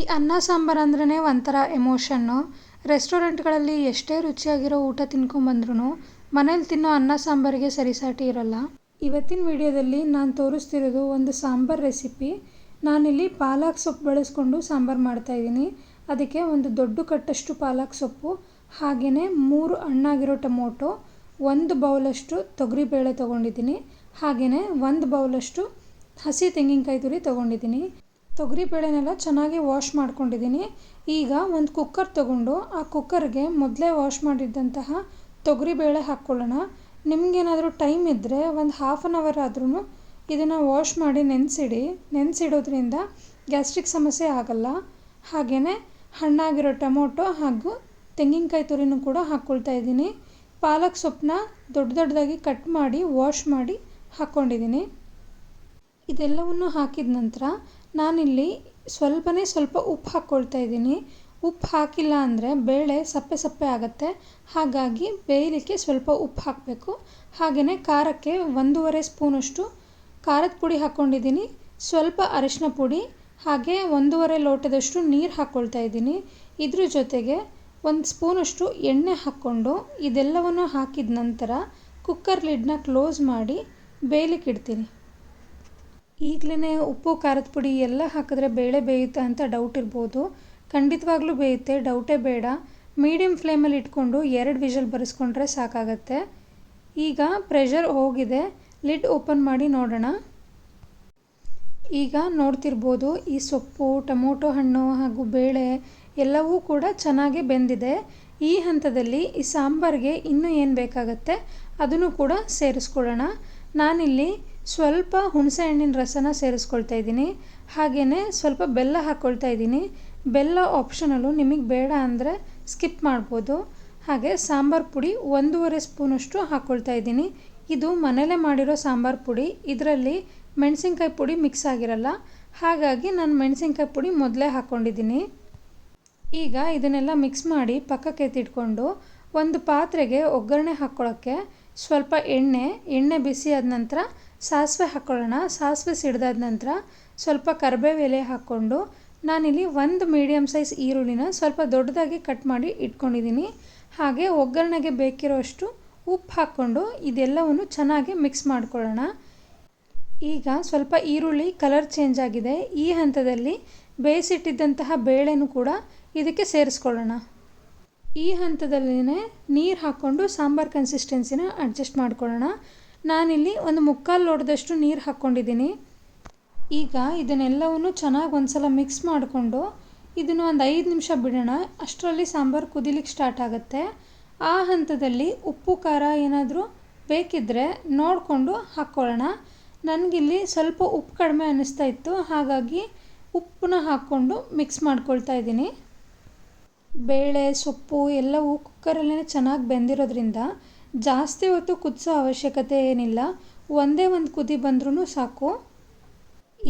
ಈ ಅನ್ನ ಸಾಂಬಾರು ಅಂದ್ರೇ ಒಂಥರ ಎಮೋಷನ್ನು. ರೆಸ್ಟೋರೆಂಟ್ಗಳಲ್ಲಿ ಎಷ್ಟೇ ರುಚಿಯಾಗಿರೋ ಊಟ ತಿನ್ಕೊಂಬಂದ್ರೂ ಮನೇಲಿ ತಿನ್ನೋ ಅನ್ನ ಸಾಂಬಾರಿಗೆ ಸರಿಸಾಟಿ ಇರಲ್ಲ. ಇವತ್ತಿನ ವಿಡಿಯೋದಲ್ಲಿ ನಾನು ತೋರಿಸ್ತಿರೋದು ಒಂದು ಸಾಂಬಾರು ರೆಸಿಪಿ. ನಾನಿಲ್ಲಿ ಪಾಲಕ್ ಸೊಪ್ಪು ಬಳಸ್ಕೊಂಡು ಸಾಂಬಾರು ಮಾಡ್ತಾಯಿದ್ದೀನಿ. ಅದಕ್ಕೆ ಒಂದು ದೊಡ್ಡ ಕಟ್ಟಷ್ಟು ಪಾಲಕ್ ಸೊಪ್ಪು, ಹಾಗೆಯೇ 3 ಹಣ್ಣಾಗಿರೋ ಟೊಮೊಟೊ, 1 ಬೌಲಷ್ಟು ತೊಗರಿಬೇಳೆ ತೊಗೊಂಡಿದ್ದೀನಿ, ಹಾಗೆಯೇ 1 ಬೌಲಷ್ಟು ಹಸಿ ತೆಂಗಿನಕಾಯಿ ತುರಿ ತೊಗೊಂಡಿದ್ದೀನಿ. ತೊಗರಿಬೇಳೆನೆಲ್ಲ ಚೆನ್ನಾಗಿ ವಾಶ್ ಮಾಡ್ಕೊಂಡಿದ್ದೀನಿ. ಈಗ ಒಂದು ಕುಕ್ಕರ್ ತೊಗೊಂಡು ಆ ಕುಕ್ಕರ್ಗೆ ಮೊದಲೇ ವಾಶ್ ಮಾಡಿದ್ದಂತಹ ತೊಗರಿಬೇಳೆ ಹಾಕ್ಕೊಳ್ಳೋಣ. ನಿಮಗೇನಾದರೂ ಟೈಮ್ ಇದ್ದರೆ ಒಂದು ಹಾಫ್ ಆನ್ ಅವರ್ ಆದ್ರೂ ಇದನ್ನು ವಾಶ್ ಮಾಡಿ ನೆನೆಸಿಡೋದ್ರಿಂದ ಗ್ಯಾಸ್ಟ್ರಿಕ್ ಸಮಸ್ಯೆ ಆಗಲ್ಲ. ಹಾಗೆಯೇ ಹಣ್ಣಾಗಿರೋ ಟೊಮೊಟೊ ಹಾಗೂ ತೆಂಗಿನಕಾಯಿ ತುರಿನೂ ಕೂಡ ಹಾಕ್ಕೊಳ್ತಾ ಇದ್ದೀನಿ. ಪಾಲಕ್ ಸೊಪ್ಪನ್ನ ದೊಡ್ಡದಾಗಿ ಕಟ್ ಮಾಡಿ ವಾಶ್ ಮಾಡಿ ಹಾಕ್ಕೊಂಡಿದ್ದೀನಿ. ಇದೆಲ್ಲವನ್ನು ಹಾಕಿದ ನಂತರ ನಾನಿಲ್ಲಿ ಸ್ವಲ್ಪ ಉಪ್ಪು ಹಾಕ್ಕೊಳ್ತಾ ಇದ್ದೀನಿ. ಉಪ್ಪು ಹಾಕಿಲ್ಲ ಅಂದರೆ ಬೇಳೆ ಸಪ್ಪೆ ಸಪ್ಪೆ ಆಗುತ್ತೆ. ಹಾಗಾಗಿ ಬೇಯಲಿಕ್ಕೆ ಸ್ವಲ್ಪ ಉಪ್ಪು ಹಾಕಬೇಕು. ಹಾಗೆಯೇ ಖಾರಕ್ಕೆ 1.5 ಸ್ಪೂನಷ್ಟು ಖಾರದ ಪುಡಿ ಹಾಕ್ಕೊಂಡಿದ್ದೀನಿ. ಸ್ವಲ್ಪ ಅರಿಶಿನ ಪುಡಿ, ಹಾಗೆ 1.5 ಲೋಟದಷ್ಟು ನೀರು ಹಾಕ್ಕೊಳ್ತಾ ಇದ್ದೀನಿ. ಇದ್ರ ಜೊತೆಗೆ 1 ಸ್ಪೂನಷ್ಟು ಎಣ್ಣೆ ಹಾಕ್ಕೊಂಡು ಇದೆಲ್ಲವನ್ನು ಹಾಕಿದ ನಂತರ ಕುಕ್ಕರ್ ಲಿಡ್ನ ಕ್ಲೋಸ್ ಮಾಡಿ ಬೇಯಲಿಕ್ಕೆ ಇಡ್ತೀನಿ. ಈಗಲೇ ಉಪ್ಪು ಖಾರದ ಪುಡಿ ಎಲ್ಲ ಹಾಕಿದ್ರೆ ಬೇಳೆ ಬೇಯುತ್ತೆ ಅಂತ ಡೌಟ್ ಇರ್ಬೋದು. ಖಂಡಿತವಾಗ್ಲೂ ಬೇಯುತ್ತೆ, ಡೌಟೇ ಬೇಡ. ಮೀಡಿಯಮ್ ಫ್ಲೇಮಲ್ಲಿ ಇಟ್ಕೊಂಡು 2 ವಿಷಲ್ ಬರೆಸ್ಕೊಂಡ್ರೆ ಸಾಕಾಗತ್ತೆ. ಈಗ ಪ್ರೆಷರ್ ಹೋಗಿದೆ, ಲಿಡ್ ಓಪನ್ ಮಾಡಿ ನೋಡೋಣ. ಈಗ ನೋಡ್ತಿರ್ಬೋದು ಈ ಸೊಪ್ಪು, ಟೊಮೊಟೊ ಹಣ್ಣು ಹಾಗೂ ಬೇಳೆ ಎಲ್ಲವೂ ಕೂಡ ಚೆನ್ನಾಗಿ ಬೆಂದಿದೆ. ಈ ಹಂತದಲ್ಲಿ ಈ ಸಾಂಬಾರಿಗೆ ಇನ್ನೂ ಏನು ಬೇಕಾಗತ್ತೆ ಅದನ್ನು ಕೂಡ ಸೇರಿಸ್ಕೊಳ್ಳೋಣ. ನಾನಿಲ್ಲಿ ಸ್ವಲ್ಪ ಹುಣಸೆ ಹಣ್ಣಿನ ರಸನ ಸೇರಿಸ್ಕೊಳ್ತಾ ಇದ್ದೀನಿ. ಹಾಗೆಯೇ ಸ್ವಲ್ಪ ಬೆಲ್ಲ ಹಾಕ್ಕೊಳ್ತಾ ಇದ್ದೀನಿ. ಬೆಲ್ಲ ಆಪ್ಷನಲ್ಲು, ನಿಮಗೆ ಬೇಡ ಅಂದರೆ ಸ್ಕಿಪ್ ಮಾಡ್ಬೋದು. ಹಾಗೆ ಸಾಂಬಾರು ಪುಡಿ 1.5 ಸ್ಪೂನಷ್ಟು ಹಾಕ್ಕೊಳ್ತಾ ಇದ್ದೀನಿ. ಇದು ಮನೇಲೇ ಮಾಡಿರೋ ಸಾಂಬಾರು ಪುಡಿ. ಇದರಲ್ಲಿ ಮೆಣಸಿನ್ಕಾಯಿ ಪುಡಿ ಮಿಕ್ಸ್ ಆಗಿರಲ್ಲ. ಹಾಗಾಗಿ ನಾನು ಮೆಣಸಿನ್ಕಾಯಿ ಪುಡಿ ಮೊದಲೇ ಹಾಕ್ಕೊಂಡಿದ್ದೀನಿ. ಈಗ ಇದನ್ನೆಲ್ಲ ಮಿಕ್ಸ್ ಮಾಡಿ ಪಕ್ಕಕ್ಕೆ ಎತ್ತಿಟ್ಕೊಂಡು ಒಂದು ಪಾತ್ರೆಗೆ ಒಗ್ಗರಣೆ ಹಾಕ್ಕೊಳ್ಳೋಕ್ಕೆ ಸ್ವಲ್ಪ ಎಣ್ಣೆ ಬಿಸಿ ಆದ ನಂತರ ಸಾಸಿವೆ ಹಾಕ್ಕೊಳ್ಳೋಣ. ಸಾಸಿವೆ ಸಿಡ್ದಾದ ನಂತರ ಸ್ವಲ್ಪ ಕರಿಬೇವು ಎಲೆ ಹಾಕ್ಕೊಂಡು ನಾನಿಲ್ಲಿ 1 ಮೀಡಿಯಮ್ ಸೈಜ್ ಈರುಳ್ಳಿನ ಸ್ವಲ್ಪ ದೊಡ್ಡದಾಗಿ ಕಟ್ ಮಾಡಿ ಇಟ್ಕೊಂಡಿದ್ದೀನಿ. ಹಾಗೆ ಒಗ್ಗರಣೆಗೆ ಬೇಕಿರೋಷ್ಟು ಉಪ್ಪು ಹಾಕ್ಕೊಂಡು ಇದೆಲ್ಲವನ್ನು ಚೆನ್ನಾಗಿ ಮಿಕ್ಸ್ ಮಾಡ್ಕೊಳ್ಳೋಣ. ಈಗ ಸ್ವಲ್ಪ ಈರುಳ್ಳಿ ಕಲರ್ ಚೇಂಜ್ ಆಗಿದೆ. ಈ ಹಂತದಲ್ಲಿ ಬೇಯಿಸಿಟ್ಟಿದ್ದಂತಹ ಬೇಳೆನೂ ಕೂಡ ಇದಕ್ಕೆ ಸೇರಿಸ್ಕೊಳ್ಳೋಣ. ಈ ಹಂತದಲ್ಲೇ ನೀರು ಹಾಕ್ಕೊಂಡು ಸಾಂಬಾರು ಕನ್ಸಿಸ್ಟೆನ್ಸಿನ ಅಡ್ಜಸ್ಟ್ ಮಾಡ್ಕೊಳ್ಳೋಣ. ನಾನಿಲ್ಲಿ 1/4 ಲೋಟದಷ್ಟು ನೀರು ಹಾಕ್ಕೊಂಡಿದ್ದೀನಿ. ಈಗ ಇದನ್ನೆಲ್ಲವನ್ನು ಚೆನ್ನಾಗಿ ಒಂದ್ಸಲ ಮಿಕ್ಸ್ ಮಾಡಿಕೊಂಡು ಇದನ್ನು ಒಂದು 5 ನಿಮಿಷ ಬಿಡೋಣ. ಅಷ್ಟರಲ್ಲಿ ಸಾಂಬಾರು ಕುದಿಲಿಕ್ಕೆ ಸ್ಟಾರ್ಟ್ ಆಗುತ್ತೆ. ಆ ಹಂತದಲ್ಲಿ ಉಪ್ಪು ಖಾರ ಏನಾದರೂ ಬೇಕಿದ್ದರೆ ನೋಡಿಕೊಂಡು ಹಾಕ್ಕೊಳ್ಳೋಣ. ನನಗಿಲ್ಲಿ ಸ್ವಲ್ಪ ಉಪ್ಪು ಕಡಿಮೆ ಅನ್ನಿಸ್ತಾ ಇತ್ತು, ಹಾಗಾಗಿ ಉಪ್ಪನ್ನ ಹಾಕ್ಕೊಂಡು ಮಿಕ್ಸ್ ಮಾಡ್ಕೊಳ್ತಾ ಇದ್ದೀನಿ. ಬೇಳೆ ಸೊಪ್ಪು ಎಲ್ಲವೂ ಕುಕ್ಕರಲ್ಲೇ ಚೆನ್ನಾಗಿ ಬೆಂದಿರೋದ್ರಿಂದ ಜಾಸ್ತಿ ಹೊತ್ತು ಕುದಿಸೋ ಅವಶ್ಯಕತೆ ಏನಿಲ್ಲ. ಒಂದೇ ಒಂದು ಕುದಿ ಬಂದ್ರೂ ಸಾಕು.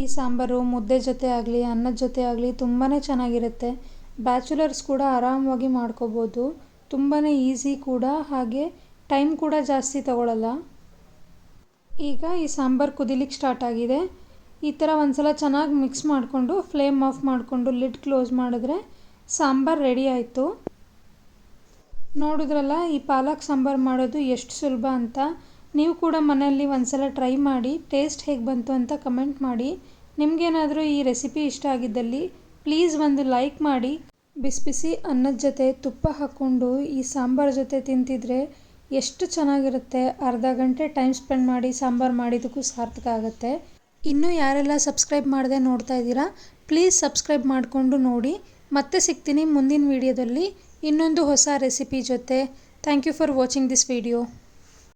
ಈ ಸಾಂಬಾರು ಮುದ್ದೆ ಜೊತೆ ಆಗಲಿ ಅನ್ನದ ಜೊತೆ ಆಗಲಿ ತುಂಬಾ ಚೆನ್ನಾಗಿರುತ್ತೆ. ಬ್ಯಾಚುಲರ್ಸ್ ಕೂಡ ಆರಾಮವಾಗಿ ಮಾಡ್ಕೋಬೋದು. ತುಂಬಾ ಈಸಿ ಕೂಡ, ಹಾಗೆ ಟೈಮ್ ಕೂಡ ಜಾಸ್ತಿ ತಗೊಳ್ಳಲ್ಲ. ಈಗ ಈ ಸಾಂಬಾರು ಕುದಿಲಿಕ್ಕೆ ಸ್ಟಾರ್ಟ್ ಆಗಿದೆ. ಈ ಥರ ಒಂದ್ಸಲ ಚೆನ್ನಾಗಿ ಮಿಕ್ಸ್ ಮಾಡಿಕೊಂಡು ಫ್ಲೇಮ್ ಆಫ್ ಮಾಡಿಕೊಂಡು ಲಿಡ್ ಕ್ಲೋಸ್ ಮಾಡಿದ್ರೆ ಸಾಂಬಾರು ರೆಡಿ ಆಯಿತು. ನೋಡಿದ್ರಲ್ಲ ಈ ಪಾಲಕ್ ಸಾಂಬಾರು ಮಾಡೋದು ಎಷ್ಟು ಸುಲಭ ಅಂತ. ನೀವು ಕೂಡ ಮನೆಯಲ್ಲಿ ಒಂದ್ಸಲ ಟ್ರೈ ಮಾಡಿ ಟೇಸ್ಟ್ ಹೇಗೆ ಬಂತು ಅಂತ ಕಮೆಂಟ್ ಮಾಡಿ. ನಿಮಗೇನಾದರೂ ಈ ರೆಸಿಪಿ ಇಷ್ಟ ಆಗಿದ್ದಲ್ಲಿ ಪ್ಲೀಸ್ ಒಂದು ಲೈಕ್ ಮಾಡಿ. ಬಿಸಿ ಬಿಸಿ ಅನ್ನದ ಜೊತೆ ತುಪ್ಪ ಹಾಕ್ಕೊಂಡು ಈ ಸಾಂಬಾರು ಜೊತೆ ತಿಂತಿದ್ರೆ ಎಷ್ಟು ಚೆನ್ನಾಗಿರುತ್ತೆ. ಅರ್ಧ ಗಂಟೆ ಟೈಮ್ ಸ್ಪೆಂಡ್ ಮಾಡಿ ಸಾಂಬಾರು ಮಾಡಿದ್ದಕ್ಕೂ ಸಾರ್ಥಕ ಆಗುತ್ತೆ. ಇನ್ನೂ ಯಾರೆಲ್ಲ ಸಬ್ಸ್ಕ್ರೈಬ್ ಮಾಡದೆ ನೋಡ್ತಾ ಇದ್ದೀರಾ ಪ್ಲೀಸ್ ಸಬ್ಸ್ಕ್ರೈಬ್ ಮಾಡಿಕೊಂಡು ನೋಡಿ. ಮತ್ತೆ ಸಿಗ್ತೀನಿ ಮುಂದಿನ ವಿಡಿಯೋದಲ್ಲಿ ಇನ್ನೊಂದು ಹೊಸ ರೆಸಿಪಿ ಜೊತೆ. Thank you for watching this video.